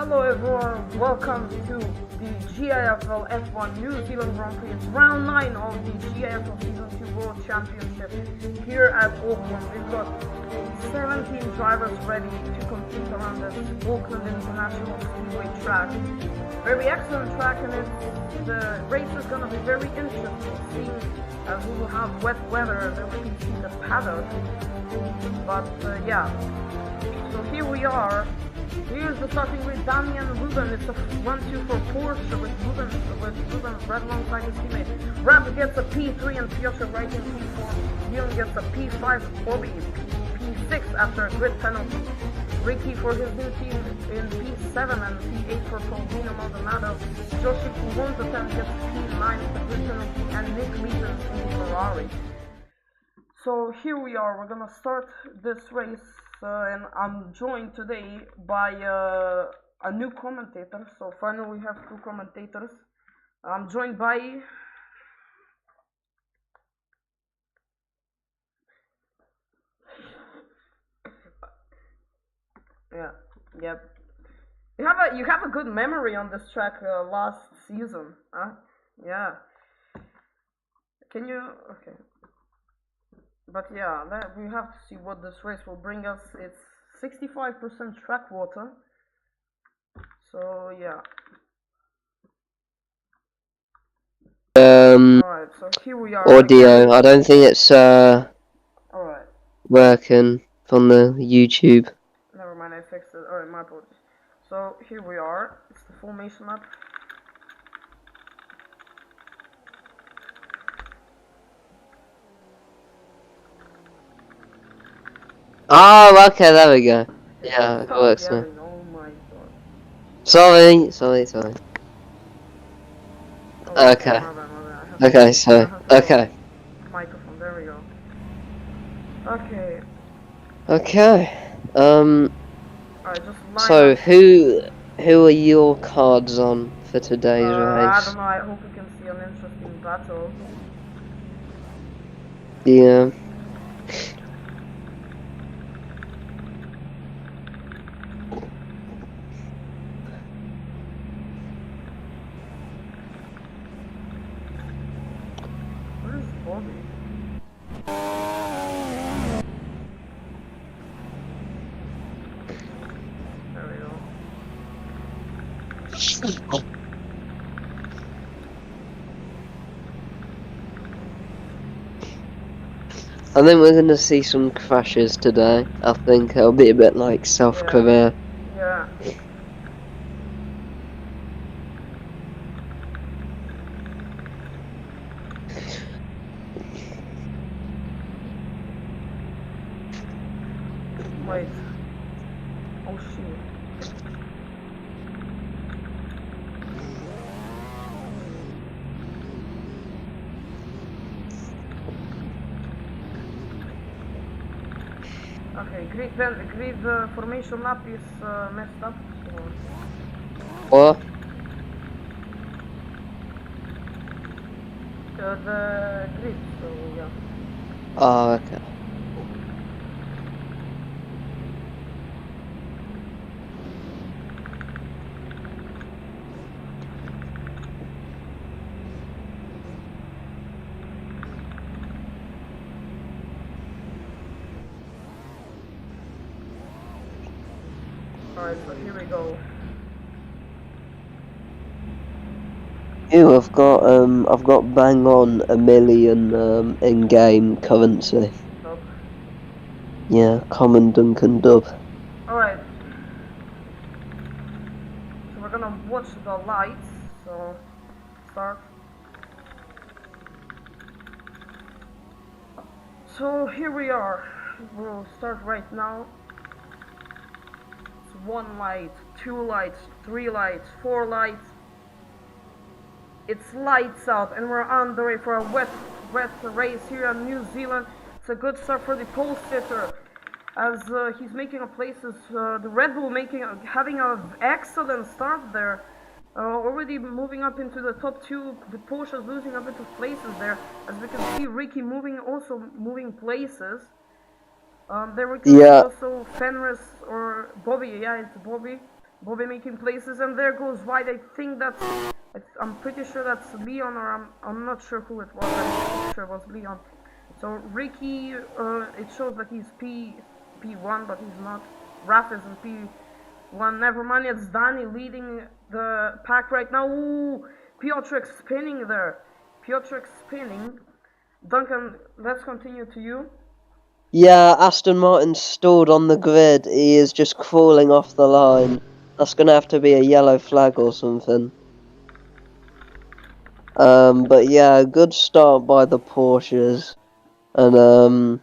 Hello everyone, welcome to the GIFL F1 New Zealand Grand Prix. It's round 9 of the GIFL Season 2 World Championship here at Auckland. We've got 17 drivers ready to compete around this Auckland International Speedway track. Very excellent track, and the race is going to be very interesting, seeing as we will have wet weather that we can see the paddock. But yeah, so here we are. Here's the starting with Damian Ruben. It's a 1-2 for Porsche with Ruben right alongside his teammate. Rab gets a P3 and Piotr right in P4. Leon gets a P5, Bobby P6 after a grid penalty. Ricky for his new team in P7 and P8 for Paulino Maldonado. Joshi P1 gets P9 with the grid penalty, and Nick Measons in Ferrari. So here we are. We're gonna start this race. And I'm joined today by a new commentator. So finally we have two commentators. I'm joined by yep. You have a good memory on this track last season, huh? Yeah. Can you? Okay. But yeah, we have to see what this race will bring us. It's 65% track water. So yeah. Alright, so here we are. Audio. I don't think it's Alright. working from the YouTube. Never mind, I fixed it. Alright, my apologies. So here we are. It's the formation map. Oh, okay, there we go. Yeah, it works now. Oh my god. Sorry. Oh, Okay. my bad. Okay, so, okay. Microphone, there we go. Okay. Okay. Alright, just line So up. who are your cards on for today's race? I don't know, I hope we can see an interesting battle. Yeah. Where's Bobby? There we go. I think we're gonna see some crashes today. I think it'll be a bit like South Korea. Yeah. Wait. Oh shoot. Okay, grid formation map is messed up. What? The grid, so yeah. Oh, okay. Alright, so here we go. Ew, I've got bang on 1 million in-game currency. Dub. Yeah, common Duncan dub. Alright. So we're gonna watch the lights. So start. So here we are. We'll start right now. It's 1 light, 2 lights, 3 lights, 4 lights. It's lights out, and we're on the way for a wet race here in New Zealand. It's a good start for the pole sitter, as he's making a places. The Red Bull having an excellent start there, already moving up into the top 2. The Porsche's losing a bit of places there, as we can see Ricky moving places. There we can see also Fenris or Bobby. Yeah, it's Bobby. Bobby making places, and there goes wide. I think that's. I'm pretty sure that's Leon, or I'm not sure who it was. I'm pretty sure it was Leon. So Ricky, it shows that he's P1, but he's not. Raph is in P1. Never mind. It's Danny leading the pack right now. Ooh, Piotrek spinning there. Piotrek spinning. Duncan, let's continue to you. Yeah, Aston Martin stalled on the grid. He is just crawling off the line. That's gonna have to be a yellow flag or something. But yeah, good start by the Porsches, and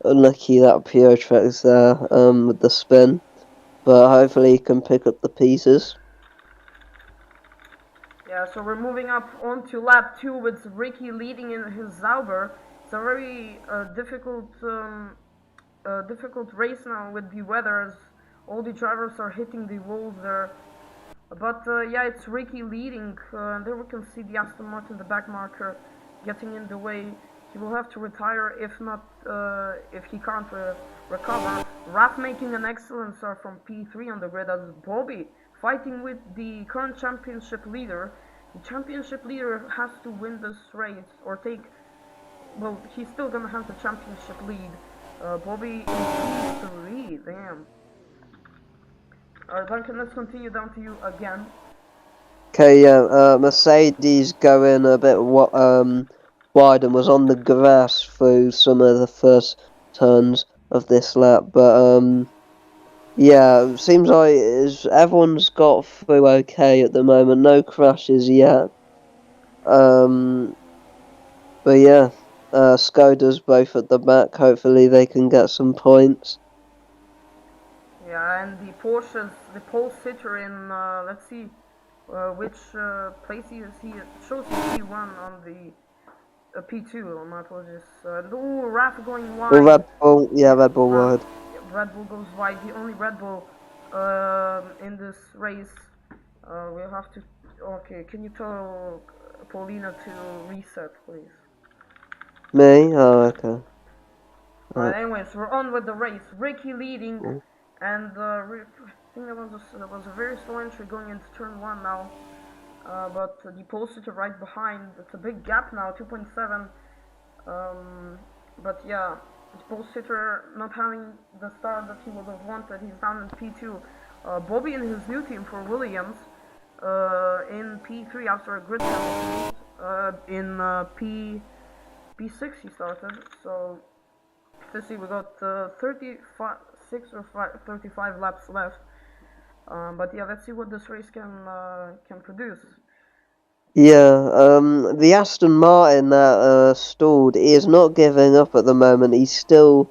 unlucky that Piotrek's there with the spin, but hopefully he can pick up the pieces. Yeah, so we're moving up onto lap 2 with Ricky leading in his Zauber. It's a very difficult race now with the weather, as all the drivers are hitting the walls there. But yeah, it's Ricky leading. There we can see the Aston Martin, the back marker, getting in the way. He will have to retire if not, if he can't recover. Raph making an excellent start from P3 on the grid, as Bobby fighting with the current championship leader. The championship leader has to win this race or take. Well, he's still gonna have the championship lead. Bobby in P3, damn. Duncan, let's continue down to you again. Okay, yeah, Mercedes going a bit wide and was on the grass through some of the first turns of this lap, but yeah, it seems like everyone's got through okay at the moment, no crashes yet. But yeah, Skoda's both at the back, hopefully they can get some points. Yeah, and the Porsches, the pole sitter in, let's see, which place he is. He shows P1 on the P2. My apologies. Ooh, Raph going wide. Well, Red Bull, yeah, Red Bull wide. Red Bull goes wide. The only Red Bull in this race. We'll have to. Okay, can you tell Paulina to reset, please? Me? Oh, okay. Alright, anyways, we're on with the race. Ricky leading, and I think that was a very slow entry going into turn 1 now. But the pole sitter right behind. It's a big gap now, 2.7. But yeah, the pole sitter not having the start that he would have wanted. He's down in P2. Bobby and his new team for Williams in P3 after a grid penalty. In P6 he started. So let's see, we got 36 or 35 laps left. But yeah, let's see what this race can produce. Yeah, the Aston Martin that stalled, he is not giving up at the moment. He's still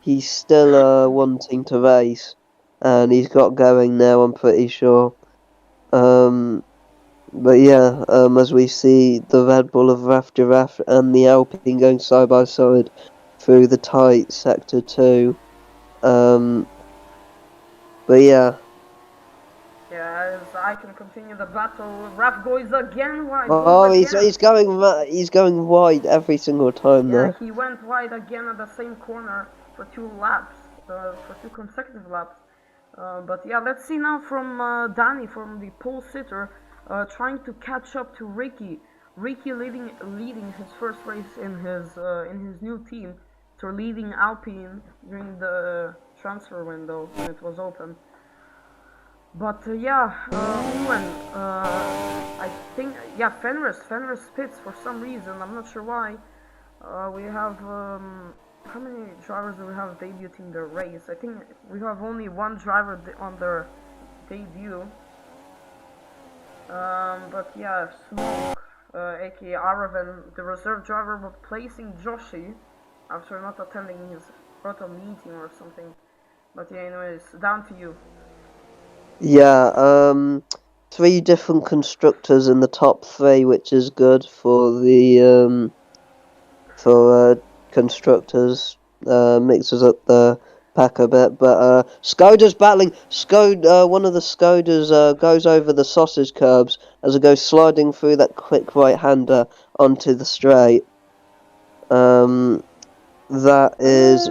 wanting to race, and he's got going now, I'm pretty sure. But yeah, as we see the Red Bull of Raf Giraffe and the Alpine going side by side through the tight sector 2. But yeah. Yeah, as I can continue the battle. Raf goes again wide. Oh, he's going wide every single time there. Yeah, he went wide again at the same corner for 2 laps, for 2 consecutive laps. But yeah, let's see now from Danny, from the pole sitter, trying to catch up to Ricky. Ricky leading his first race in his new team, so leading Alpine during the transfer window when it was open. But yeah, I think, yeah, Fenris spits for some reason. I'm not sure why. We have how many drivers do we have debuting the race? I think we have only one driver on their debut. But yeah, Smoke, aka Aravan, the reserve driver, replacing Joshi after not attending his auto meeting or something. But yeah, anyways, down to you. Yeah, 3 different constructors in the top 3, which is good for the constructors. Mixes up the pack a bit, but Skoda's battling. One of the Skodas goes over the sausage curbs as it goes sliding through that quick right-hander onto the straight. That is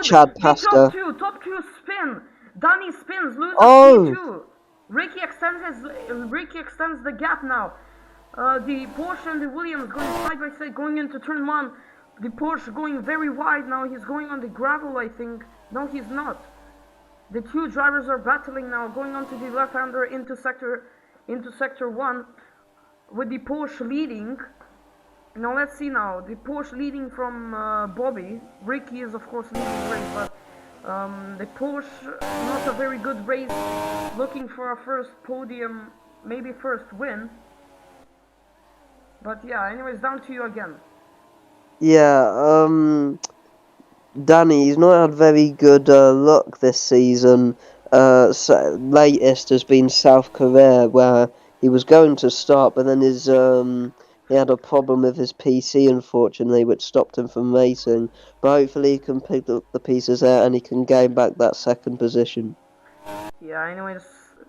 Chad Pasta. Top two spin. Danny spins, loses P2. Ricky extends the gap now. The Porsche and the Williams going side by side, going into turn one. The Porsche going very wide now. He's going on the gravel, I think. No, he's not. The two drivers are battling now, going onto the left-hander into sector one, with the Porsche leading. Now let's see now. The Porsche leading from Bobby. Ricky is of course leading the race, but the Porsche not a very good race. Looking for a first podium, maybe first win. But yeah, anyways, down to you again. Yeah, Danny, he's not had very good luck this season. Latest has been South Korea, where he was going to start, but then he had a problem with his PC, unfortunately, which stopped him from racing. But hopefully he can pick up the pieces there and he can gain back that second position. Yeah, anyways,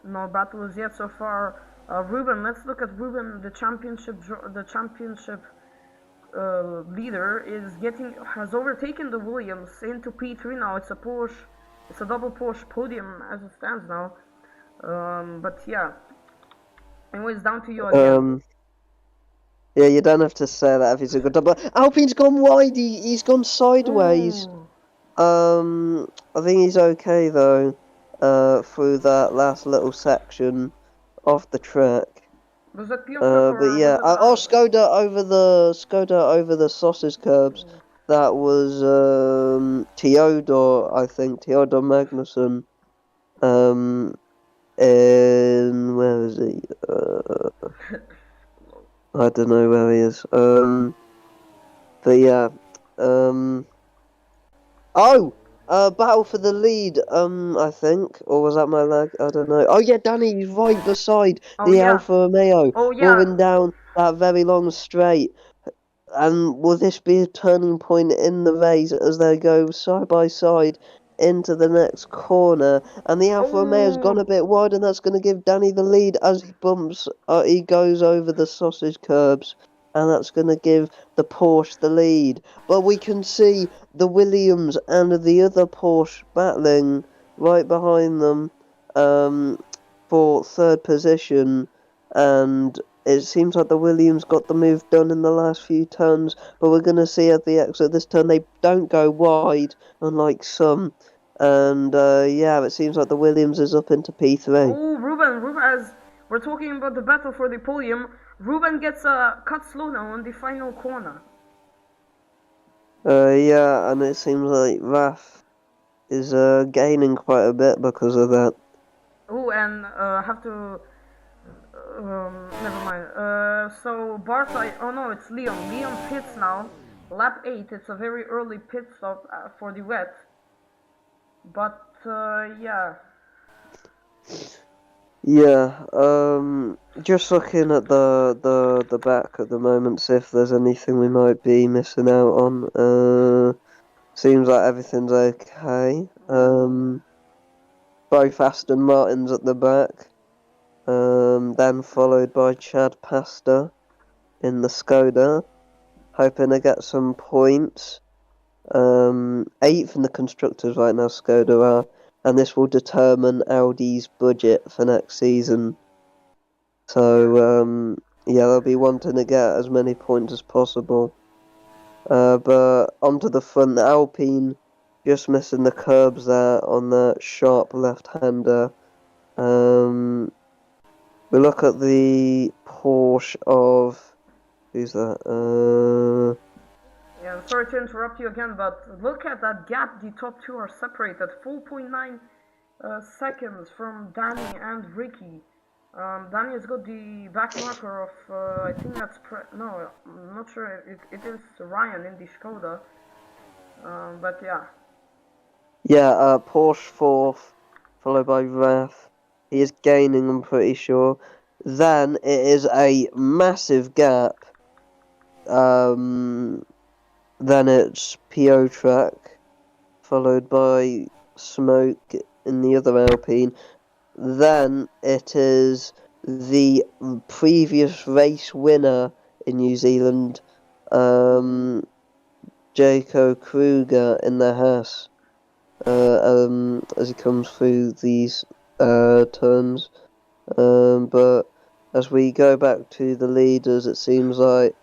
no battles yet so far. Ruben, let's look at Ruben. The championship leader has overtaken the Williams into P3 now. It's a Porsche, it's a double Porsche podium as it stands now. But yeah, anyways, down to you again. Yeah, you don't have to say that if he's a good double. Alpine's gone wide. He's gone sideways. Ooh. I think he's okay though. Through that last little section of the track. Was that Piotr But yeah, Skoda over the sausage curbs. That was Theodor, I think, Theodor Magnusson. In where is he? I don't know where he is. But yeah, battle for the lead. I think, or was that my lag? I don't know. Oh yeah, Danny's right beside the Alfa Romeo, going down that very long straight. And will this be a turning point in the race as they go side by side into the next corner? And the Alfa Romeo's gone a bit wide, and that's going to give Danny the lead as he goes over the sausage curbs. And that's going to give the Porsche the lead. But we can see the Williams and the other Porsche battling right behind them for third position. And it seems like the Williams got the move done in the last few turns. But we're going to see at the exit this turn they don't go wide, unlike some. And yeah, it seems like the Williams is up into P3. Oh, Ruben, as we're talking about the battle for the podium, Ruben gets a cut slow now on the final corner. Yeah, and it seems like Raf is gaining quite a bit because of that. Oh, and have to... never mind. So Bartha... Oh no, it's Leon. Leon pits now. Lap 8. It's a very early pit stop for the wet. But, yeah. Yeah, just looking at the back at the moment, see if there's anything we might be missing out on. Seems like everything's okay. Both Aston Martins at the back. Then followed by Chad Pasta in the Skoda, hoping to get some points. 8th in the constructors right now, Skoda are. And this will determine Audi's budget for next season. So, yeah, they'll be wanting to get as many points as possible. But onto the front, the Alpine just missing the curbs there on the sharp left-hander. We look at the Porsche of... Who's that? Yeah, sorry to interrupt you again, but look at that gap. The top two are separated 4.9 seconds from Danny and Ricky. Danny has got the back marker of, I think that's, no, I'm not sure, it is Ryan in the Skoda, but yeah. Yeah, Porsche 4th, followed by Raf. He is gaining, I'm pretty sure. Then it is a massive gap. Then it's Piotrek, followed by Smoke in the other Alpine. Then it is the previous race winner in New Zealand, Jaco Kruger in the Haas, as he comes through these turns. But as we go back to the leaders, it seems like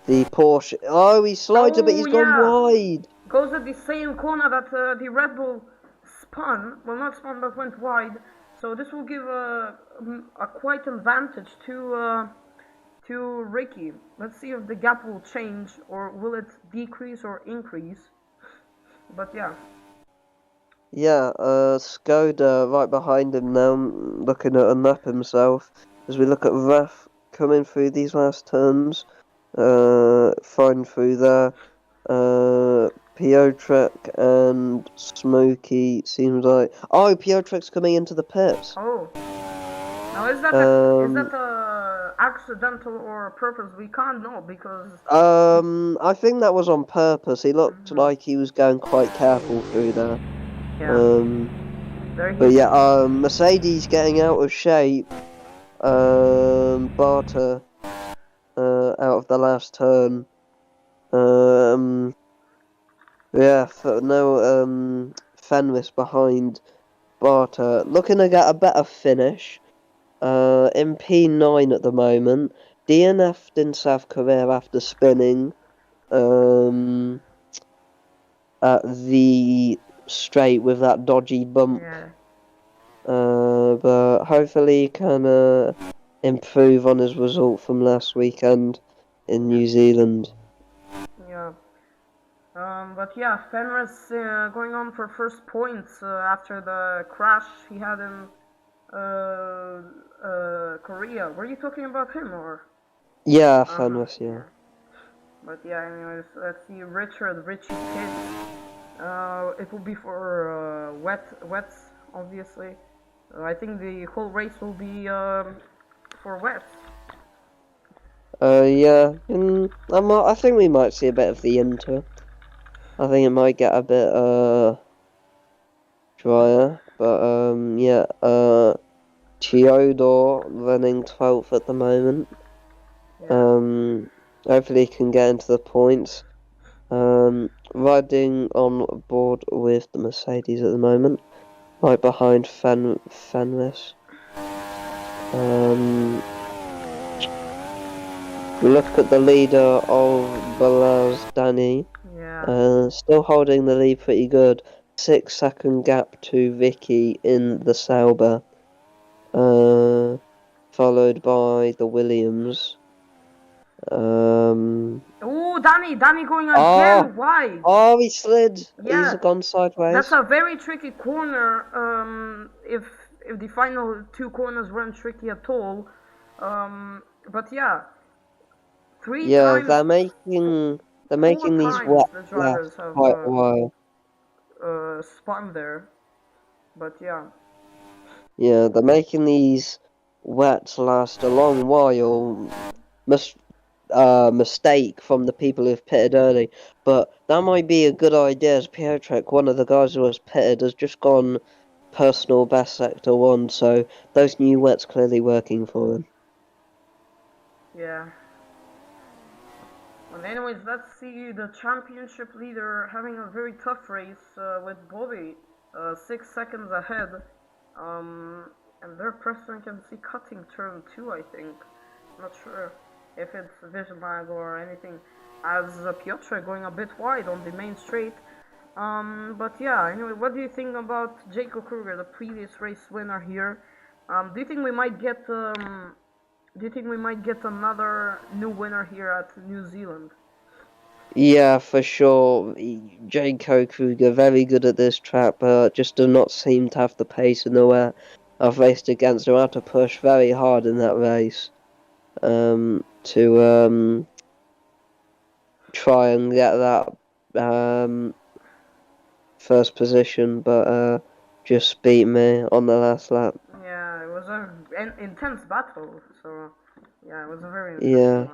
the Porsche. Oh, he slides a bit. He's gone wide. Goes at the same corner that the Red Bull spun. Well, not spun, but went wide. So this will give a quite advantage to Ricky. Let's see if the gap will change, or will it decrease or increase. But yeah. Yeah, Skoda right behind him now, looking at a map himself. As we look at Raf coming through these last turns, fine through there. Piotrek and Smokey seems like. Oh, Piotrek's coming into the pits. Oh. Now is that accidental or purpose? We can't know because. I think that was on purpose. He looked like he was going quite careful through there. Yeah. But yeah, Mercedes getting out of shape. Barter out of the last turn. Yeah, no Fenris behind Barter. Looking to get a better finish. In P9 at the moment. DNF'd in South Korea after spinning. At the straight with that dodgy bump. Yeah. But hopefully he can improve on his result from last weekend in New Zealand. Yeah. But yeah, Fenris going on for first points after the crash he had in Korea. Were you talking about him or? Yeah, Fenris, yeah. But yeah, anyways, let's see Richie Kidd. It will be for wets, obviously. I think the whole race will be for wets. Yeah, and I think we might see a bit of the Inter. I think it might get a bit drier, but yeah, Theodore running 12th at the moment. Yeah. Hopefully he can get into the points. Riding on board with the Mercedes at the moment, right behind Fenris. We look at the leader of Balaz, Danny. Yeah. Still holding the lead pretty good. 6-second gap to Vicky in the Sauber. Followed by the Williams. Oh, Danny going again wide. Oh, he slid. Yeah. He's gone sideways. That's a very tricky corner. If the final two corners weren't tricky at all. But yeah. Three times. They're making these wet laps quite a while. Spun there. But yeah. Yeah, they're making these wets last a long while. Mistake from the people who've pitted early, but that might be a good idea, as Piotrek, one of the guys who was pitted, has just gone personal best sector 1, so those new wets clearly working for him. Yeah. Well, anyways, let's see the championship leader having a very tough race with Bobby 6 seconds ahead. And their Preston can see cutting turn 2, I think. Not sure if it's vision lag or anything, as Piotr going a bit wide on the main straight. But yeah, anyway, what do you think about Jacob Kruger, the previous race winner here? Do you think we might get another new winner here at New Zealand? Yeah, for sure. Jacob Kruger, very good at this track, but just does not seem to have the pace in the way I've raced against him. I had to push very hard in that race. To try and get that first position, but just beat me on the last lap. Yeah, it was an intense battle, so yeah, it was a very intense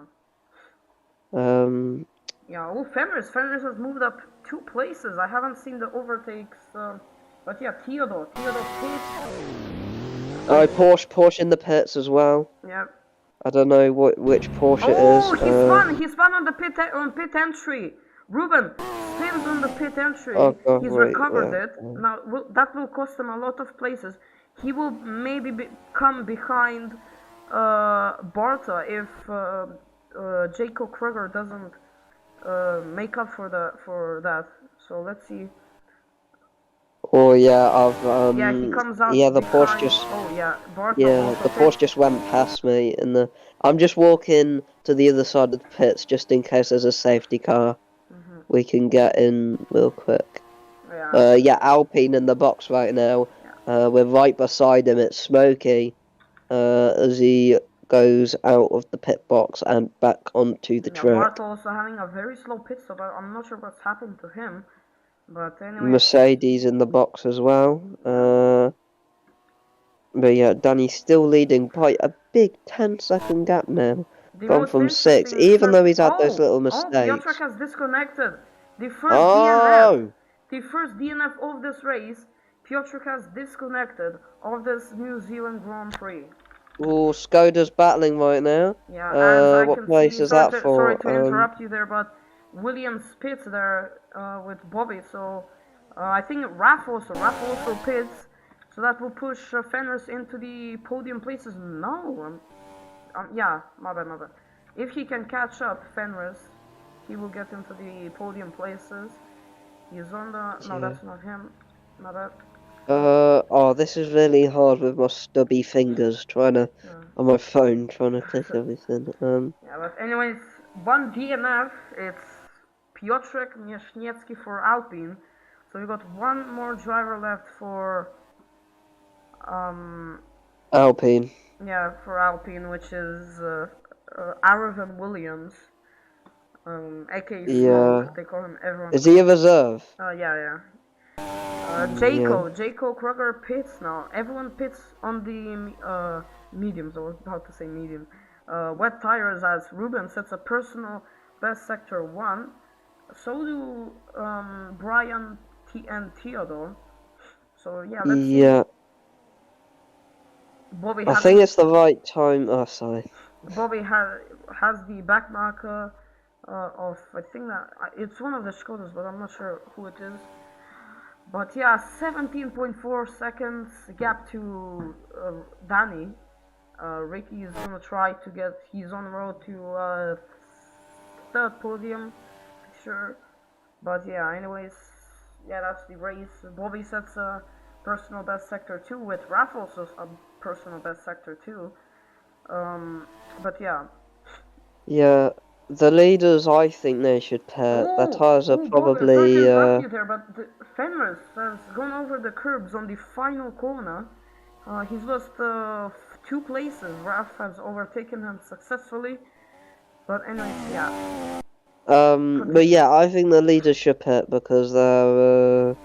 one. Yeah, oh, Fenris has moved up 2 places. I haven't seen the overtakes, but yeah, Theodore pits. Oh, Porsche in the pits as well. Yep. I don't know which Porsche it is. Oh, he spun on the pit entry. Ruben spins on the pit entry. Oh, God, He's recovered it. Now that will cost him a lot of places. he will maybe come behind Barta if Jacob Kruger doesn't make up for that. So let's see. Oh yeah, Yeah, he comes out yeah, the Porsche behind. just Oh yeah, Barta yeah, also the Porsche pits. just went past me, and I'm just walking to the other side of the pits just in case there's a safety car. We can get in real quick. Yeah. Yeah, Alpine in the box right now. Yeah. We're right beside him. It's Smokey. As he goes out of the pit box and back onto the Yeah, track. Barta also having a very slow pit stop. I'm not sure what's happened to him, but anyways. Mercedes in the box as well. Yeah. But yeah, Danny's still leading by a big 10-second gap now. The Gone most from 6, interesting even though circuit. he's had those little Piotr mistakes. has disconnected. The first DNF. Oh! The first DNF of this race. Piotr has disconnected of this New Zealand Grand Prix. Oh, Skoda's battling right now. Yeah, as I What can place see. is that Sorry for? to interrupt you there, but Williams pits there with Bobby. So I think Raf also pits. So that will push Fenris into the podium places. No, yeah, my bad. If he can catch up Fenris, he will get into the podium places. He's on the. No, Yeah. that's not him. My bad. Oh, this is really hard with my stubby fingers on my phone trying to click everything. Yeah, but anyways, one DNF. It's Piotrek Mieszniecki for Alpine. So we got one more driver left for Alpine. yeah, for Alpine, which is Aravan Williams, aka Smoke. Yeah. They call him. Everyone Is he a calls. reserve? Yeah. Yeah. Jaco Kruger pits now. Everyone pits on the mediums. I was about to say medium. Wet tires as Ruben sets a personal best sector 1. So do Brian and Theodore. So yeah, let's see. Yeah. Bobby I think having it's the right time. Oh, sorry. Bobby has the back marker of I think that it's one of the Skodas, but I'm not sure who it is. But yeah, 17.4 seconds gap to Danny. Ricky is gonna try to get. He's on road to third podium, sure. But yeah, anyways, yeah, that's the race. Bobby sets a personal best sector 2 with Raffles a personal best sector 2. But yeah. Yeah. The leaders, I think they should pit. Their tires are Bobby, sorry to probably. interrupt you there, but Fenris has gone over the curbs on the final corner. He's lost 2 places. Raf has overtaken him successfully. But anyways, yeah. But yeah, I think the leaders should pit because their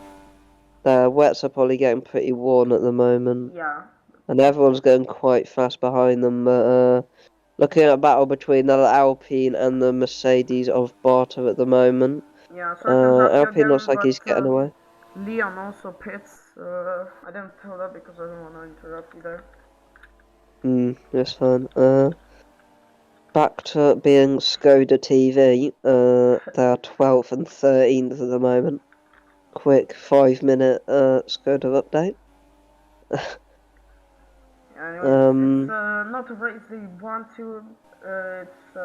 wets are probably getting pretty worn at the moment. Yeah. And everyone's going quite fast behind them. But looking at a battle between the Alpine and the Mercedes of Barter at the moment. Yeah, sorry to interrupt you Alpine looks again, like he's getting but away. Leon also pits. I didn't tell that because I didn't want to interrupt you there. That's fine. Back to being Skoda TV. They're 12th and 13th at the moment. Quick 5-minute Skoda update. Anyways, it's not a race they want to. It's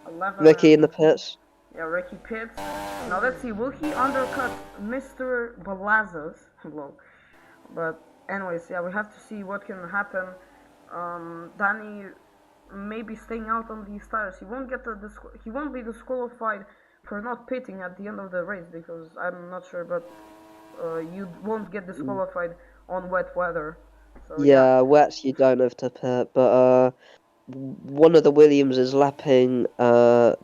11. Ricky in the pits. Yeah, Ricky pits. Now let's see, will he undercut Mr. Balazas? Hello. But anyways, yeah, we have to see what can happen. Danny may be staying out on these tires. He won't be disqualified for not pitting at the end of the race because I'm not sure, but you won't get disqualified on wet weather. So, yeah, wets you don't have to pit, but one of the Williams is lapping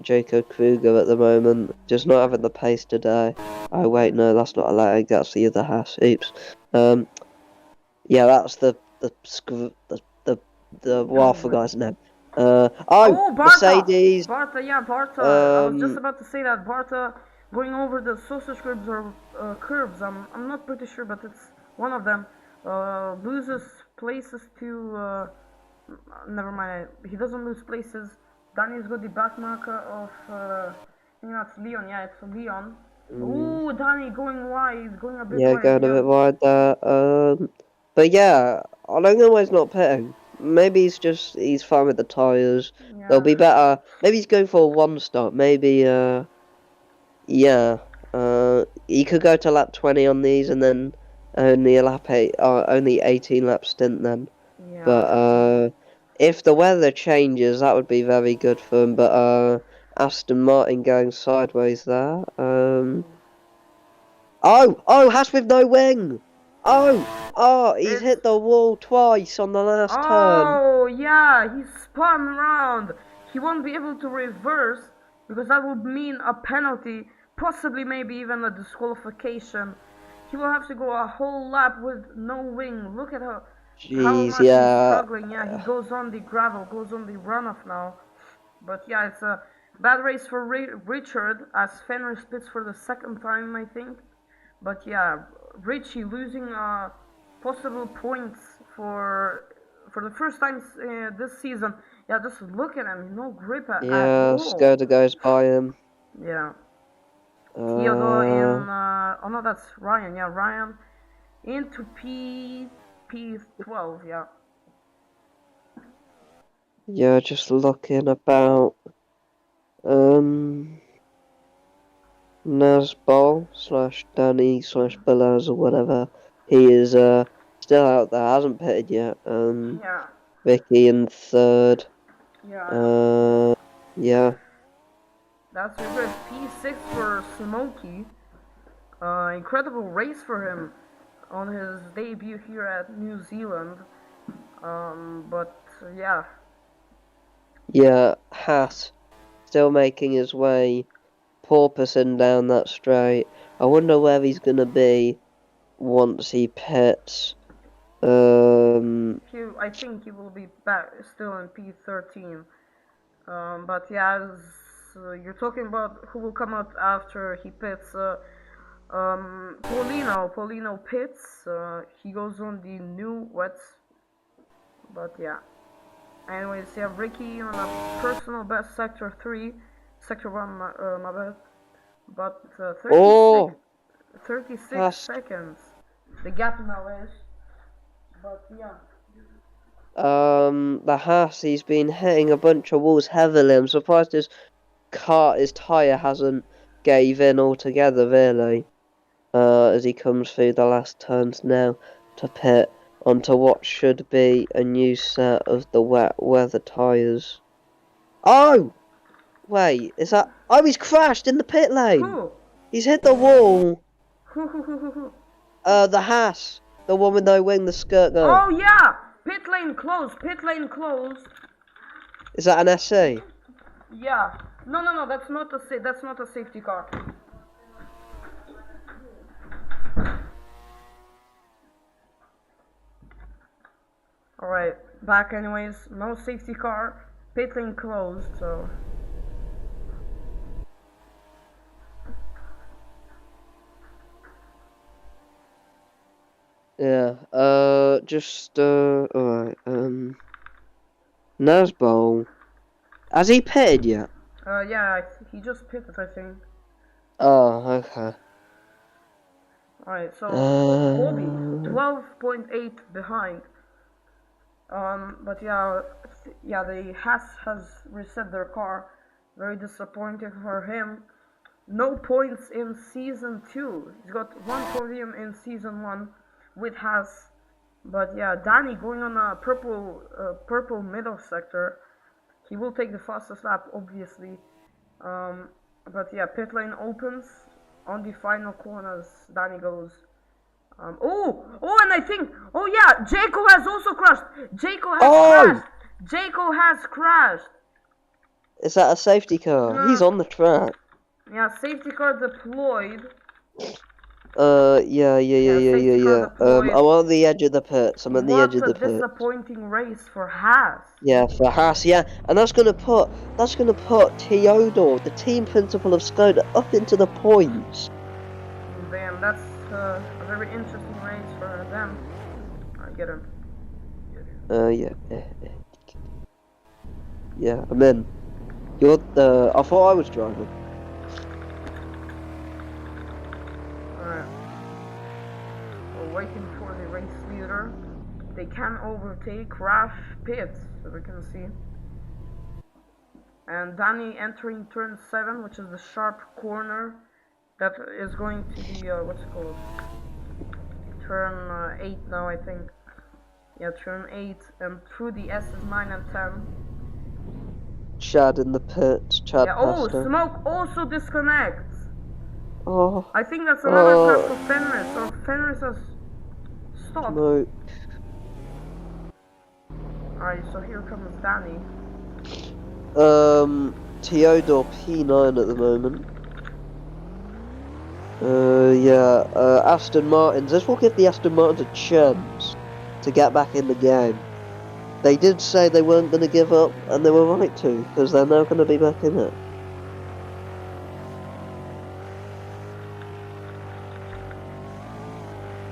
Jacob Kruger at the moment, just not having the pace today. Oh wait, no, that's not a lag, that's the other Haas. Oops. Yeah, that's the well, I forgot his name. Barta! Mercedes. Barta, yeah, Barta. I was just about to say that Barta going over the sausage curbs or curbs. I'm not pretty sure, but it's one of them. Loses places to. Never mind. He doesn't lose places. Danny's got the back marker of. I think that's Leon. Yeah, it's Leon. Ooh, Danny going wide, going a bit wide. Yeah, going a bit wide there. But yeah, I don't know why he's not pitting. Maybe he's fine with the tyres. They'll Yeah. be better. Maybe he's going for a one stop. Maybe yeah. He could go to lap 20 on these and then only 18 lap stint then. But Yeah. if the weather changes, that would be very good for him. But Aston Martin going sideways there. Oh, Haas with no wing. Oh, he's It's hit the wall twice on the last turn. Oh, yeah, he spun around. He won't be able to reverse because that would mean a penalty, possibly maybe even a disqualification. He will have to go a whole lap with no wing. Look at how Jeez, much he's yeah. struggling. Yeah, he goes on the gravel, goes on the runoff now. But yeah, it's a bad race for Richard as Fenrir spits for the second time, I think. But yeah, Richie losing possible points for the first time this season. Yeah, just look at him, no grip at Yeah, all. Skoda goes by him. Yeah, Theodore Uh, in oh no, that's Ryan. Yeah, Ryan into P12. Yeah. yeah, just looking about. Nazbol / Danny / Bellaz or whatever. He is still out there, hasn't pitted yet. Yeah. Vicky in third. Yeah. Yeah. That's good. P6 for Smokey. Incredible race for him on his debut here at New Zealand. But yeah, Yeah, Haas still making his way, porpoising down that straight. I wonder where he's gonna be once he pits. I think he will be back still in P13. But yeah, as you're talking about who will come out after he pits, Paulino pits. He goes on the new wets. But yeah. Anyways, yeah, Ricky on a personal best sector 3, sector 1, my bad. But 36, Oh, 36 Haas. seconds. The gap now is. But yeah. The Haas, he's been hitting a bunch of walls heavily. I'm surprised his tyre hasn't gave in altogether, really. As he comes through the last turns now to pit onto what should be a new set of the wet weather tyres. Oh! Wait, is that... Oh, he's crashed in the pit lane! Who? He's hit the wall! Who? The Haas! The one with no wing, the skirt guy. Oh yeah! Pit lane closed, pit lane closed. Is that an SC? Yeah. No, that's not a safety car. Alright, back anyways. No safety car. Pit lane closed, so. Yeah, alright, Nazbol. Has he pitted yet? Yeah, he just pitted, I think. Oh, okay. Alright, so Colby, 12.8 behind. But yeah, the Haas has reset their car. Very disappointing for him. No points in season 2. He's got one podium in season 1 with Haas. But yeah, Danny going on a purple middle sector. He will take the fastest lap, obviously. But yeah, pit lane opens on the final corners. Danny goes. And I think, oh yeah, Jaco has also crashed. Jaco has crashed. Is that a safety car? He's on the track. Yeah, safety car deployed. Yeah. I'm on the edge of the pits. I'm at the edge of the pits. What a disappointing race for Haas. Yeah, for Haas, yeah. And that's gonna put Theodore, the team principal of Skoda, up into the points. Damn, that's a very interesting race for them. I get him. Yeah, I'm in. I thought I was driving. Alright. So waiting for the race leader. They can overtake Raf pits, as we can see. And Danny entering turn 7, which is the sharp corner that is going to be, what's it called? Turn 8 now, I think. Yeah, turn 8, and through the S's 9 and 10. Chad in the pits. Chad Yeah, oh, Pasta. Smoke also disconnects. Oh. I think that's another time for Fenris, or Fenris has stopped. Smoke. Alright, so here comes Danny. Theodore P9 at the moment. Yeah, Aston Martins. This will give the Aston Martins a chance to get back in the game. They did say they weren't going to give up, and they were right to, because they're now going to be back in it.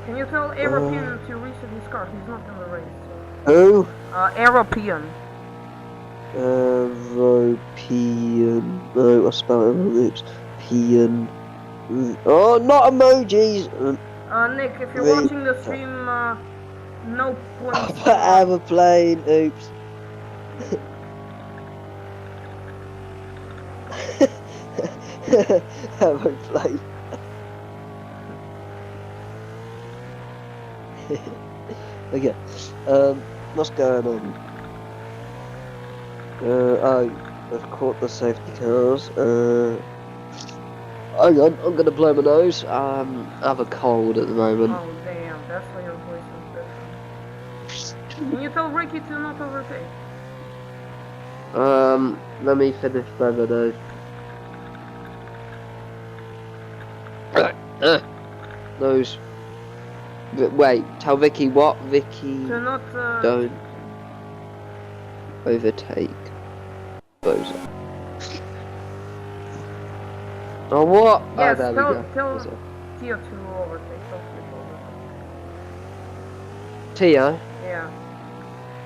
Can you tell European to reset his car? He's not in the race. So. Who? European. European. No, I spelled it. Oops. Peon. Oh, not emojis! Nick, if you're watching the stream, no points. Aeroplane, oops. Aeroplane. Okay, what's going on? I've caught the safety cars. Hang on, I'm gonna blow my nose. I have a cold at the moment. Oh damn, that's why your voice is different. Can you tell Ricky to not overtake? Let me finish my nose. Nose. Wait, tell Vicky what? Vicky, To not, don't overtake those. Oh, what? Yes, oh, there we go. tell Tia to overtake. Tia? Yeah.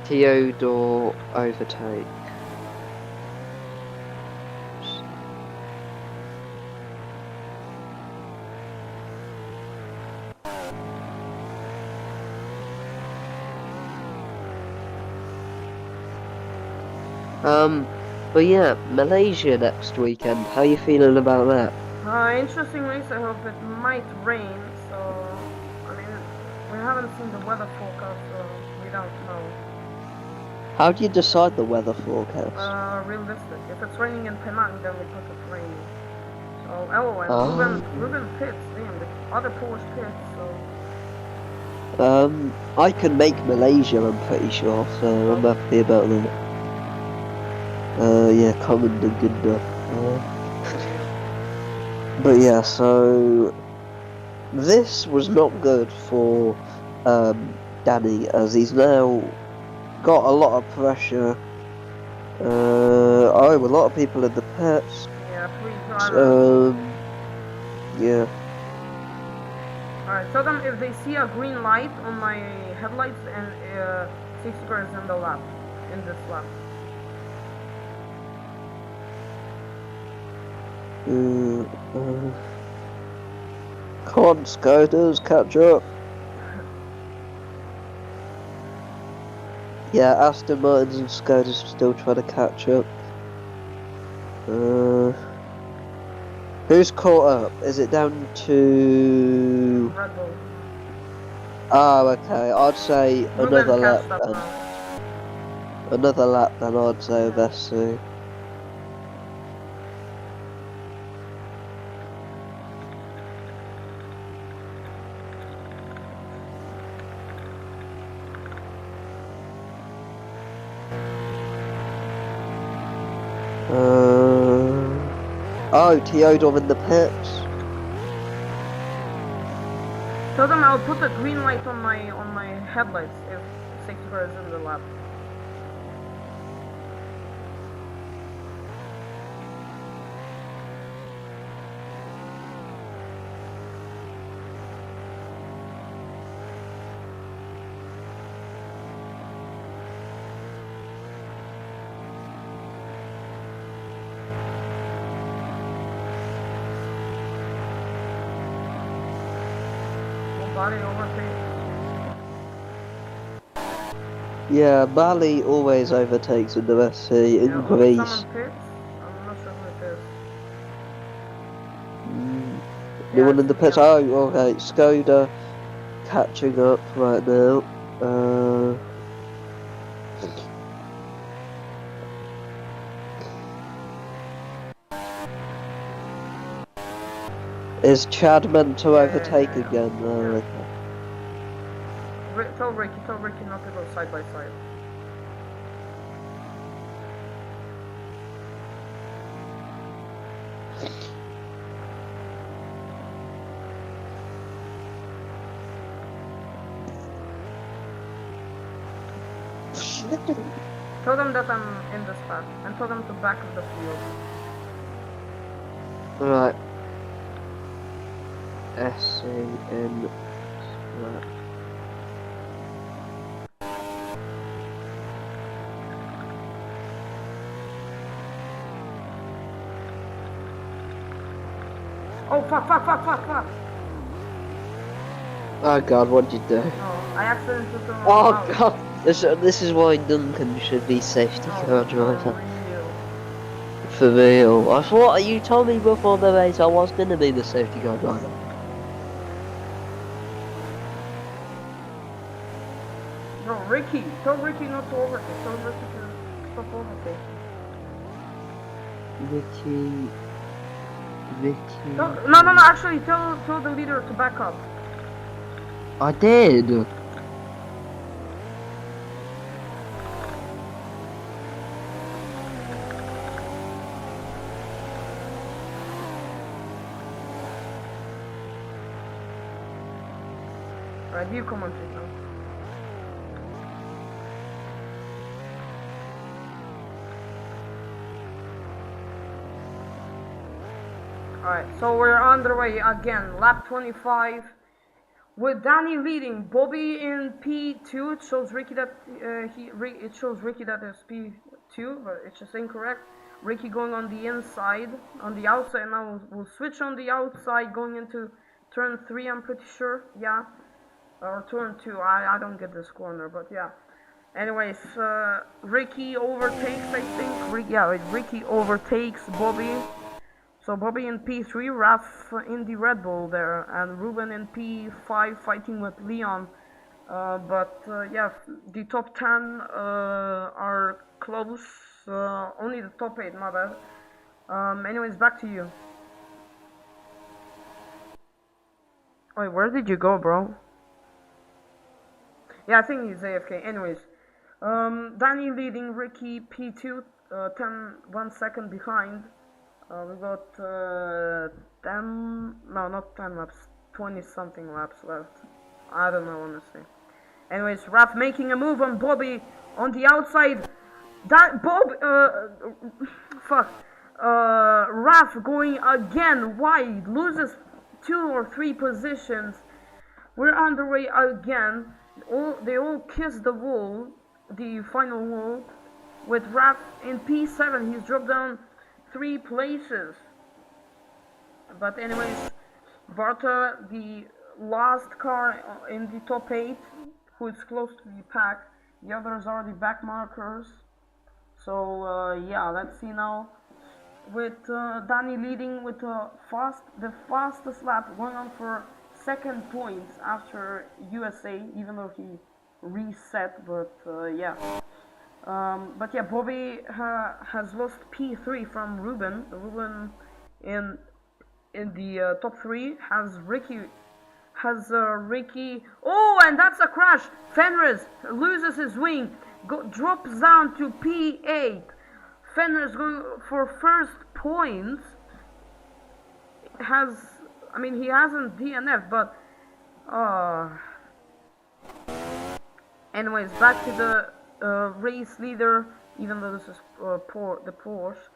Theodore overtake. But yeah, Malaysia next weekend. How you feeling about that? Interesting race. I hope it might rain. So, I mean, we haven't seen the weather forecast, so we don't know. How do you decide the weather forecast? Realistic. If it's raining in Penang, then we put it raining. So, and Ruben pits. Damn, the other Polish pits. So. I can make Malaysia. I'm pretty sure, so I'm happy about that. Yeah, common and good enough. But yeah, so this was not good for Danny, as he's now got a lot of pressure. A lot of people in the pits. Yeah, 3 drivers. Yeah. Alright, tell them if they see a green light on my headlights and 6 cars in the lap, in this lap. Come on, Scooters, catch up. Yeah, Aston Martins and Scooters still trying to catch up. Who's caught up? Is it down to... Red Bull. Oh, okay. I'd say another lap then. Another lap then, I'd say, Vessu. Oh, Theodore in the pits. Tell them I'll put a green light on my headlights if 6 cars in the lap. Bali overtakes. Yeah, Bali always overtakes in the West Sea in Yeah, Greece. someone pits? I'm not sure who it is. Anyone Yeah, in the it's pits? Leon. Oh, okay. Skoda catching up right now. Is Chad meant to overtake again? Yeah. Okay. Tell Ricky not to go side by side. Tell them that I'm in the spot, and tell them to back of the field. Right. SAN. Right. Oh, fuck. Oh god, what did you do? Oh, I accidentally took them Oh out. god, this is why Duncan should be safety car driver. For real. I thought you told me before the race I was gonna be the safety car driver. No, Ricky. Tell Ricky not to overtake. Tell Ricky to stop overtaking. Ricky. No. Actually, tell the leader to back up. I did. Alright, you come on, now. Alright, so we're on the way again. Lap 25. With Danny leading, Bobby in P2. It shows Ricky that it shows Ricky that it's P2, but it's just incorrect. Ricky going on the inside, on the outside. Now we'll switch on the outside, going into turn 3. I'm pretty sure, yeah, or turn 2. I don't get this corner, but yeah. Anyways, Ricky overtakes. I think Ricky overtakes Bobby. So Bobby in P3, Raf in the Red Bull there, and Ruben in P5 fighting with Leon. Yeah, the top 10 are close. Only the top 8, my bad. Anyways, back to you. Wait, where did you go, bro? Yeah, I think he's AFK. Anyways, Danny leading, Ricky P2, 1 second behind. We got 10, no, not 10 laps, 20 something laps left. I don't know, honestly. Anyways, Raph making a move on Bobby on the outside. Raph going again wide, loses 2 or 3 positions. We're on the way again. They all kiss the wall, the final wall, with Raph in P7. He's dropped down 3 places. But anyways, Barta, the last car in the top 8, who is close to the pack. The others are the back markers. So yeah, let's see now. With Danny leading with the fastest lap, going on for second points after USA, even though he reset. But yeah. But yeah, Bobby has lost P3 from Ruben. Ruben in the top 3 has Ricky. Oh, and that's a crash. Fenris loses his wing, drops down to P8. Fenris going for first points. He hasn't DNF, but anyways, back to the race leader, even though this is the Porsche.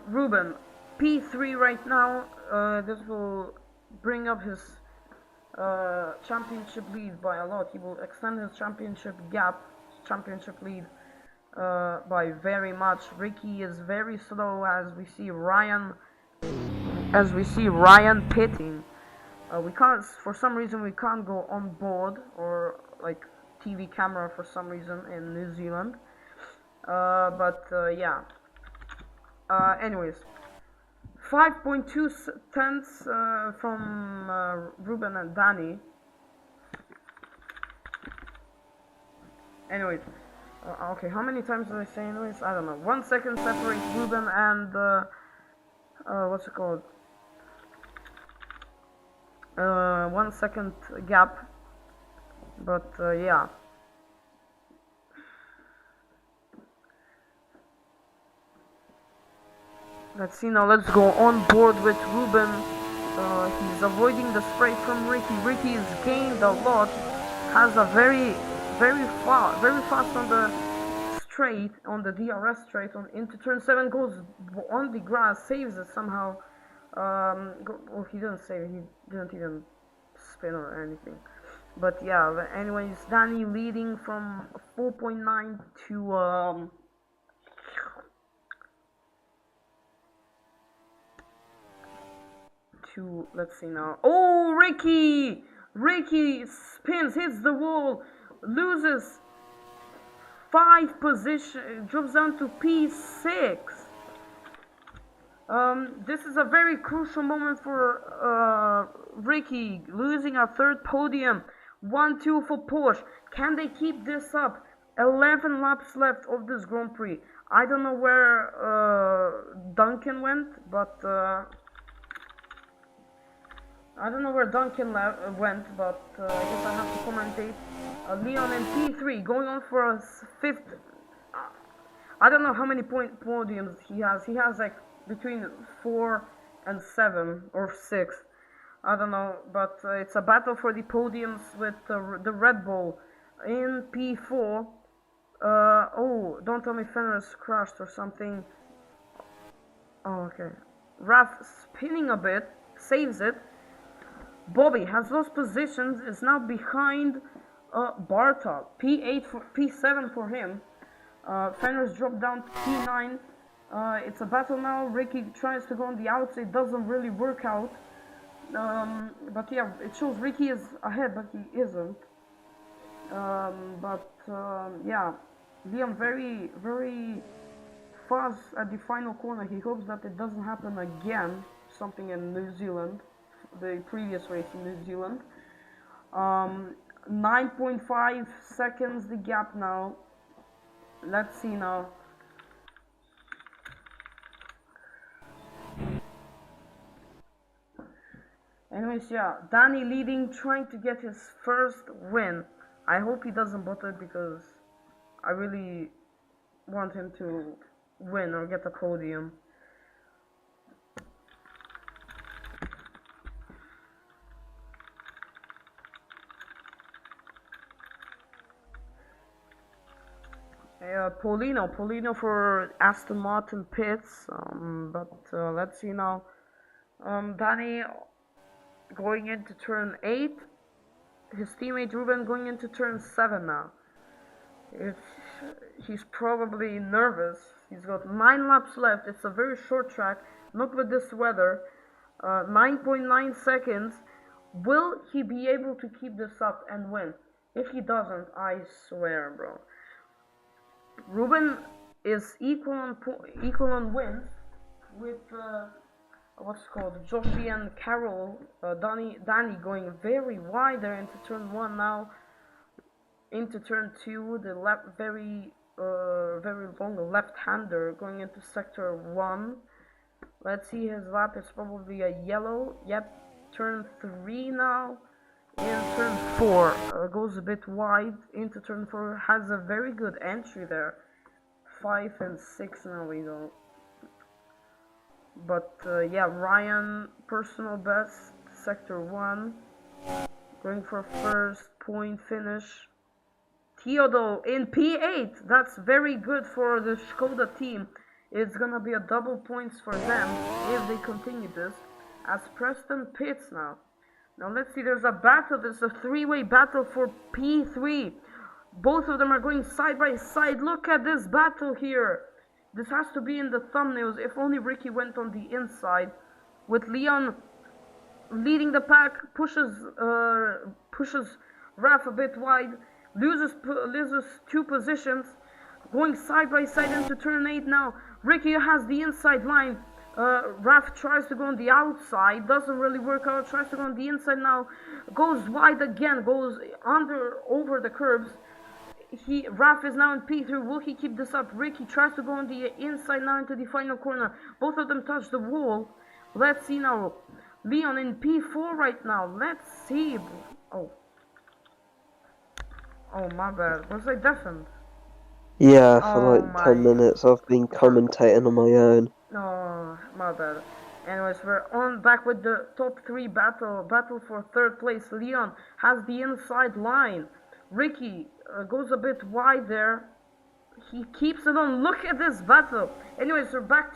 Ruben, P3 right now. This will bring up his championship lead by a lot. He will extend his championship lead by very much. Ricky is very slow as we see Ryan pitting. We can't, for some reason, we can't go on board or like TV camera for some reason in New Zealand. Yeah. Anyways, 5.2 tenths from Ruben and Danny. Anyways, okay, how many times did I say anyways? I don't know. 1 second separates Ruben and what's it called? 1 second gap. But yeah. Let's see now. Let's go on board with Ruben. He's avoiding the spray from Ricky. Ricky has gained a lot. Has a very fast on the straight, on the DRS straight, on into turn 7, goes on the grass, saves it somehow. Well, he didn't save it, he didn't even spin or anything. But yeah, anyways, Danny leading from 4.9 to let's see now. Oh, Ricky spins, hits the wall, loses 5 position, drops down to P6. This is a very crucial moment for Ricky, losing a 3rd podium. 1-2 for Porsche. Can they keep this up? 11 laps left of this Grand Prix. I don't know where Duncan went, but I don't know where Duncan went, but I guess I have to commentate. Leon in P3, going on for a 5th. I don't know how many podiums he has. He has like between 4 and 7 or 6. I don't know, but it's a battle for the podiums with the Red Bull in P4. Oh, don't tell me Fenner's crashed or something. Oh, okay. Raf spinning a bit, saves it. Bobby has lost positions, is now behind Barta. P7 for him. Fenner's dropped down to P9. It's a battle now. Ricky tries to go on the outside, doesn't really work out. But yeah, it shows Ricky is ahead, but he isn't. Yeah, Liam very fast at the final corner. He hopes that it doesn't happen again. Something in New Zealand, the previous race in New Zealand. 9.5 seconds the gap now. Let's see now. Anyways, yeah, Danny leading, trying to get his first win. I hope he doesn't bother because I really want him to win or get a podium. Paulino for Aston Martin pits, let's see now. Danny going into turn 8. His teammate Ruben going into turn 7 now. He's probably nervous. He's got 9 laps left. It's a very short track, not with this weather. 9.9 seconds. Will he be able to keep this up and win? If he doesn't, I swear, bro. Ruben is equal on wins with what's called Joffrey and Carroll. Danny going very wide there into turn 1 now. Into turn 2, the very long left-hander going into sector 1. Let's see, his lap is probably a yellow. Yep, turn 3 now. In turn 4, goes a bit wide. Into turn 4, has a very good entry there. 5 and 6 now we go. But yeah, Ryan, personal best, sector 1. Going for first point finish. Theodo in P8. That's very good for the Skoda team. It's gonna be a double points for them if they continue this. As Preston pits now. Now let's see, there's a battle. There's a 3-way battle for P3. Both of them are going side by side. Look at this battle here. This has to be in the thumbnails. If only Ricky went on the inside. With Leon leading the pack, pushes Raf a bit wide, loses 2 positions, going side by side into turn 8 now. Ricky has the inside line. Raf tries to go on the outside, doesn't really work out, tries to go on the inside now, goes wide again, goes over the curbs. Raf is now in P3. Will he keep this up? Ricky tries to go on the inside now into the final corner. Both of them touch the wall. Let's see now. Leon in P4 right now. Let's see. Oh, my bad. Was I deafened? Yeah, for like 10 minutes I've been commentating on my own. Oh, my bad. Anyways, we're back with the top 3 battle for 3rd place. Leon has the inside line. Ricky goes a bit wide there. He keeps it on. Look at this battle. Anyways, we're back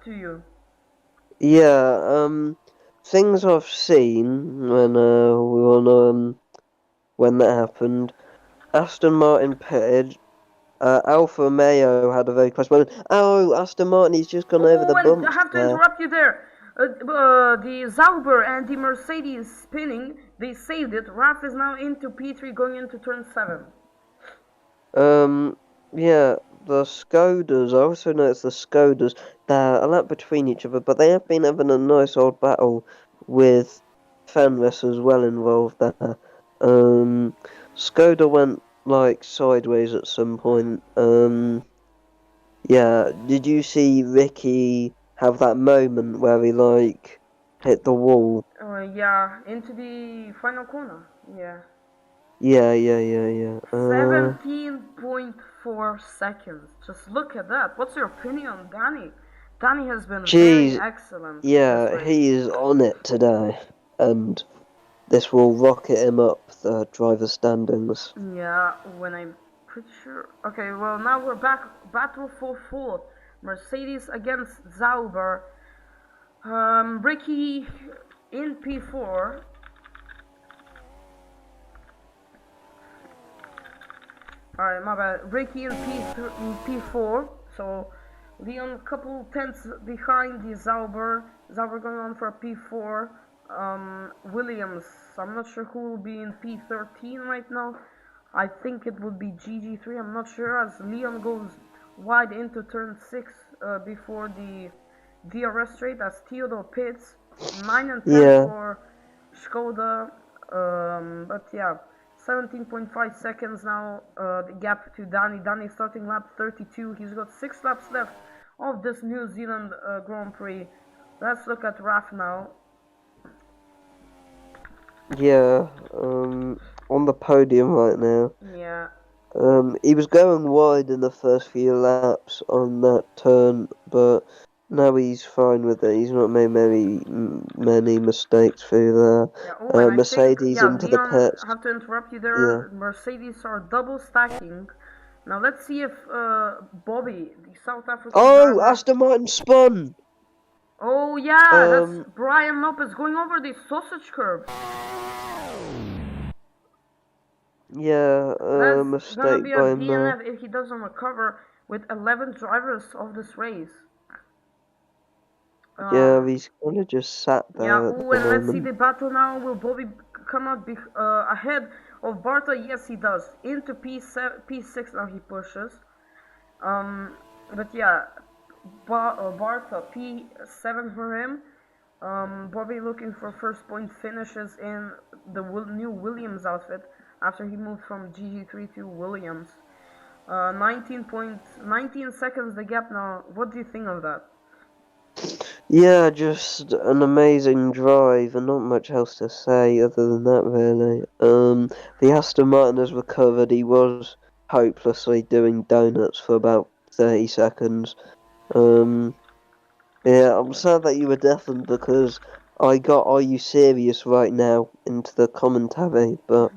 to you. Yeah, things I've seen when when that happened. Aston Martin pitted. Alfa Romeo had a very close moment. Oh, Aston Martin, he's just gone over the bump. I have to interrupt you there. The Sauber and the Mercedes spinning, they saved it. Raf is now into P3 going into turn 7. Yeah, the Skodas, I also noticed the Skodas, they're a lap between each other, but they have been having a nice old battle with Fenris as well involved there. Skoda went like sideways at some point. Yeah, did you see Ricky have that moment where he like hit the wall? Yeah, into the final corner. Yeah. Yeah. 17.4 seconds. Just look at that. What's your opinion on Danny? Danny has been very excellent. Yeah, he is on it today, and this will rocket him up the driver's standings. Yeah, when I'm pretty sure. Okay, well now we're back. Battle for 4th. Mercedes against Sauber. Ricky in P4. Alright, my bad. Ricky in P4. So Leon a couple tenths behind the Sauber. Sauber going on for P4. Williams, I'm not sure who will be in P13 right now. I think it would be GG3, I'm not sure, as Leon goes wide into turn 6 before the DRS straight, as Theodore pits. 9 and 10 for Skoda, but yeah, 17.5 seconds now, the gap to Danny. Danny starting lap 32, he's got 6 laps left of this New Zealand Grand Prix. Let's look at Raf now. Yeah, on the podium right now. Yeah. He was going wide in the first few laps on that turn, but now he's fine with it. He's not made many mistakes through there. Yeah. Mercedes into the pits. I have to interrupt you there. Yeah. Mercedes are double stacking. Now let's see if Bobby, the South African driver... Aston Martin spun! Oh yeah, that's Brian Lopez going over the sausage curb. Yeah, that's mistake gonna be a by DNF if he doesn't recover with 11 drivers of this race. Yeah, he's kind of just sat there. Yeah, and let's see the battle now. Will Bobby come out ahead of Barta? Yes, he does. Into P6 now he pushes. But yeah, Barta P7 for him. Bobby looking for first point finishes in the new Williams outfit after he moved from GG3 to Williams. 19 seconds the gap now. What do you think of that? Yeah, just an amazing drive and not much else to say other than that, really. The Aston Martin has recovered. He was hopelessly doing donuts for about 30 seconds. Yeah, I'm sad that you were deafened because I got "Are you serious right now?" into the commentary, but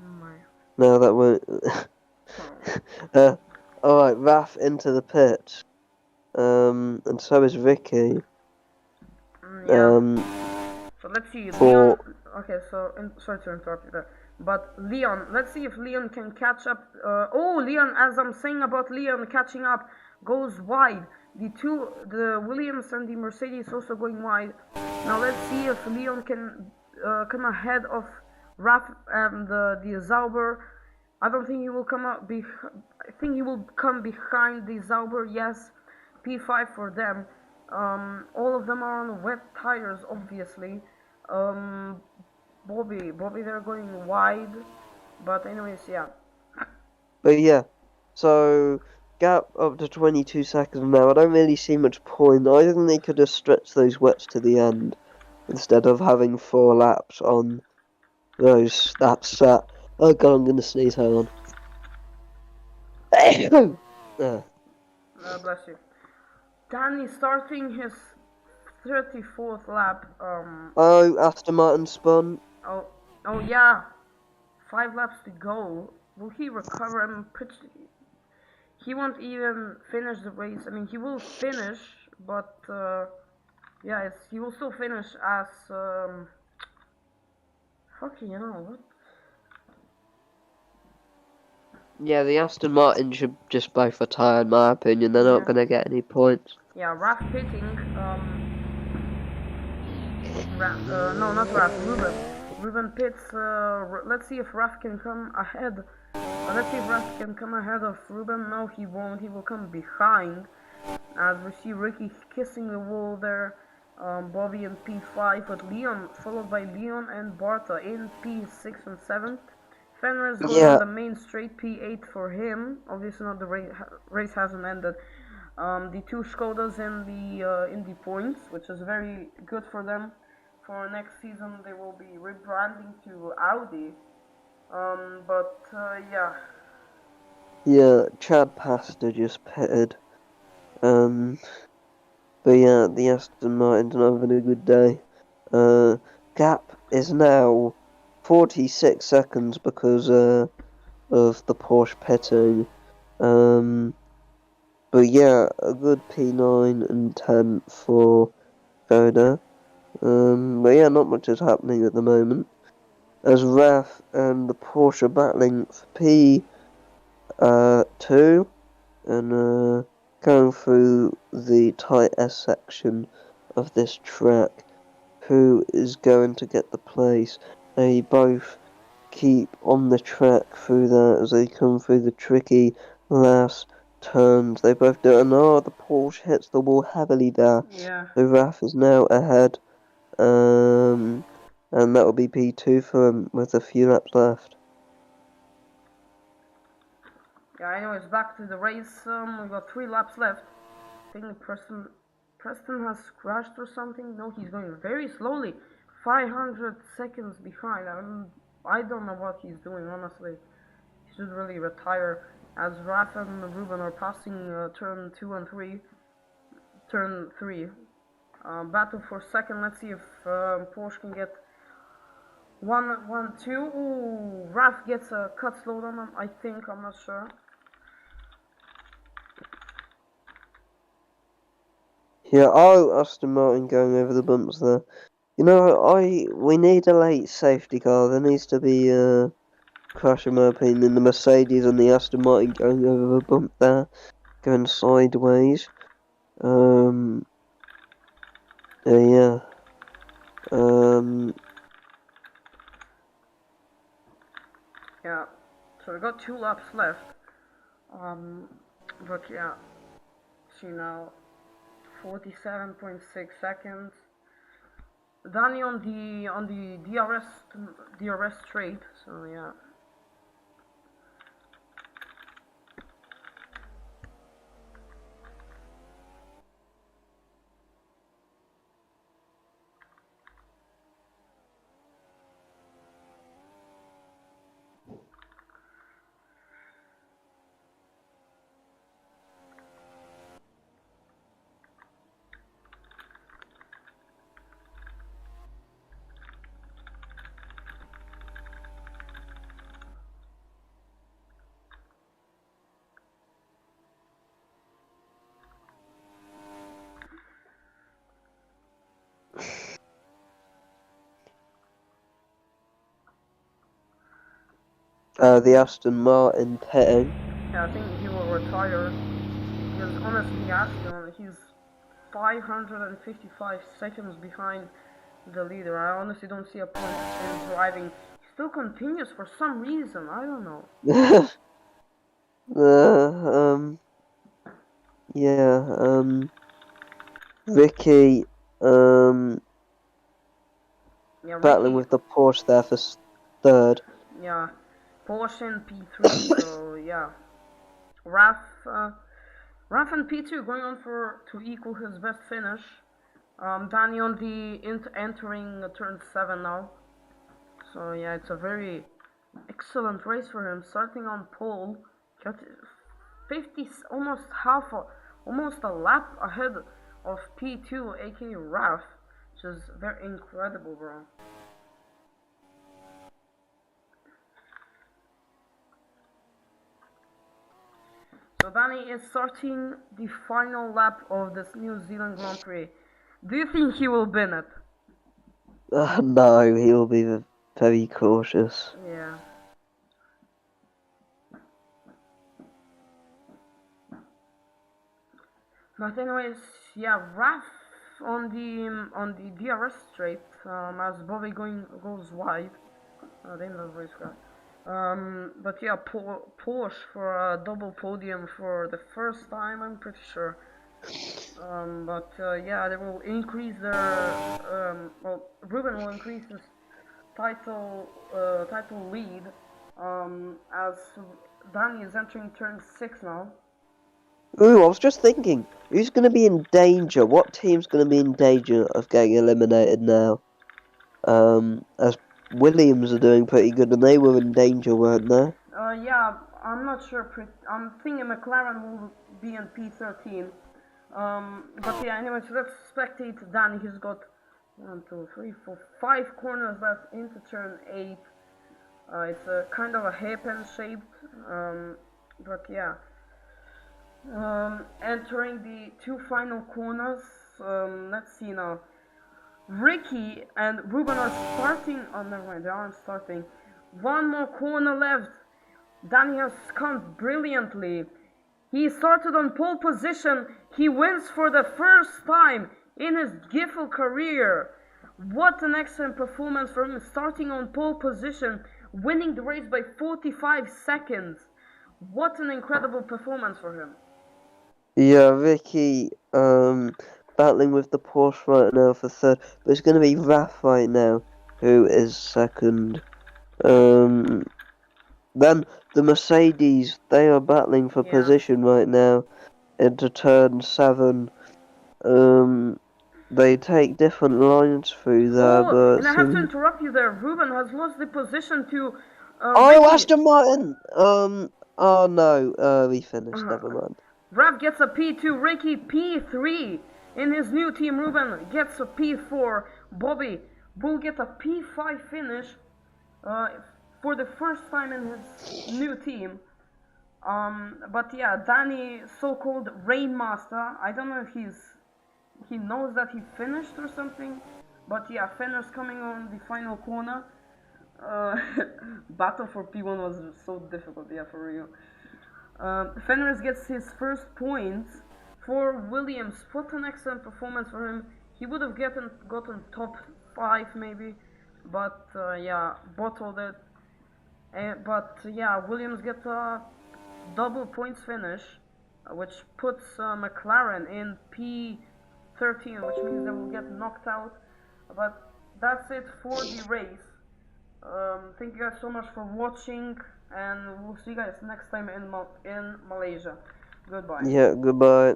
no, that won't. Alright, Raf into the pits. And so is Ricky. Yeah. So let's see. Leon. Okay, so sorry to interrupt you there, but Leon. Let's see if Leon can catch up. Leon, as I'm saying about Leon catching up, goes wide. The Williams and the Mercedes also going wide. Now let's see if Leon can come ahead of Raf and the Zauber. I don't think he will come up. I think he will come behind the Zauber. Yes, P5 for them. All of them are on wet tires, obviously. Um, Bobby, they're going wide. But anyways, yeah. But yeah, so gap up to 22 seconds now. I don't really see much point. I think they could have stretched those wets to the end instead of having 4 laps on those that set. Oh god, I'm gonna sneeze. Hang on. Bless you. Danny starting his 34th lap. Oh, Aston Martin spun. Oh yeah. 5 laps to go. Will he recover? I'm pretty. He won't even finish the race. I mean, he will finish, but yeah, he will still finish as fucking hell. What? Yeah, the Aston Martin should just both retire, in my opinion. They're not gonna get any points. Yeah, Raf pitting. No, not Raf. Ruben. Ruben pits. Let's see if Raf can come ahead. Let's see if Raf can come ahead of Ruben. No, he won't. He will come behind. As we see Ricky kissing the wall there. Bobby in P5, but Leon, followed by Leon and Barta in P6 and 7th. Fenris going on the main straight, P8 for him. Obviously, not the race hasn't ended. The 2 Skodas in the points, which is very good for them. For next season, they will be rebranding to Audi. Yeah. Yeah, Chad Pastor just pitted. But yeah, the Aston Martin's not having a good day. Gap is now 46 seconds because of the Porsche pitting. But yeah, a good P9 and 10 for Skoda. But yeah, not much is happening at the moment. As Raf and the Porsche are battling for P2 and going through the tight S section of this track. Who is going to get the place? They both keep on the track through that as they come through the tricky last turns. They both do it, and the Porsche hits the wall heavily there. Yeah. So Raf is now ahead. And that will be P2 for him with a few laps left. Yeah, anyways, back to the race. We got 3 laps left. I think Preston has crashed or something. No, he's going very slowly. 500 seconds behind. I don't know what he's doing, honestly. He should really retire. As Raf and Ruben are passing turn 2 and 3. Turn 3. Battle for second. Let's see if Porsche can get 1, 2. Ooh, Raf gets a cut slowed on him, I think. I'm not sure. Yeah, Aston Martin going over the bumps there. You know, we need a late safety car. There needs to be a crash, in my opinion. The Mercedes and the Aston Martin going over the bump there, going sideways. Yeah. Yeah. So we got 2 laps left. But yeah. See now. 47.6 seconds. Danny on the DRS straight, so yeah. The Aston Martin pitting. Yeah, I think he will retire. Because honestly, Aston, he's 555 seconds behind the leader. I honestly don't see a point in driving. He still continues for some reason. I don't know. Yeah, Ricky, Yeah, battling Ricky. with the Porsche there for third. Yeah, Porsche in P3. So yeah, Raf. Raf and P2 going on for to equal his best finish. Danny on the entering turn 7 now. So yeah, it's a very excellent race for him. Starting on pole, got 50, almost a lap ahead of P2, aka Raf, which is very incredible, bro. So Danny is starting the final lap of this New Zealand Grand Prix. Do you think he will win it? No, he'll be very cautious. Yeah. But anyways, yeah, Raf on the DRS straight as Bobby goes wide. The end of the race car. But yeah, Porsche for a double podium for the first time, I'm pretty sure. But yeah, they will increase their well, Ruben will increase his title lead as Danny is entering turn 6 now. Ooh, I was just thinking, who's going to be in danger? What team's going to be in danger of getting eliminated now? As Williams are doing pretty good, and they were in danger, weren't they? Yeah, I'm not sure. I'm thinking McLaren will be in P13. But yeah, anyway, so let's spectate Danny. He's got 1, 2, 3, 4, 5 corners left into turn 8. It's a kind of a hairpin shaped, but yeah. Entering the 2 final corners. Let's see now. Ricky and Ruben are starting. Oh, never mind, they aren't starting. 1 more corner left. Danny has come brilliantly. He started on pole position. He wins for the first time in his GIFL career. What an excellent performance from him, starting on pole position, winning the race by 45 seconds. What an incredible performance for him. Yeah, Ricky, battling with the Porsche right now for third, but it's going to be Raf right now, who is second. Then the Mercedes, they are battling for position right now into turn 7. They take different lines through there, but and I have to interrupt you there. Ruben has lost the position to oh, Ricky. Aston Martin! Oh no, we finished, never mind. Raf gets a P2, Ricky P3. In his new team, Ruben gets a P4. Bobby will get a P5 finish for the first time in his new team. But yeah, Danny, so-called Rainmaster, I don't know if he knows that he finished or something. But yeah, Fenner's coming on the final corner. Battle for P1 was so difficult, yeah, for real. Fenris gets his first points for Williams. What an excellent performance for him. He would have gotten top 5 maybe, but yeah, bottled it. But yeah, Williams gets a double points finish, which puts McLaren in P13, which means they will get knocked out. But that's it for the race. Thank you guys so much for watching, and we'll see you guys next time in Malaysia. Goodbye. Yeah, goodbye.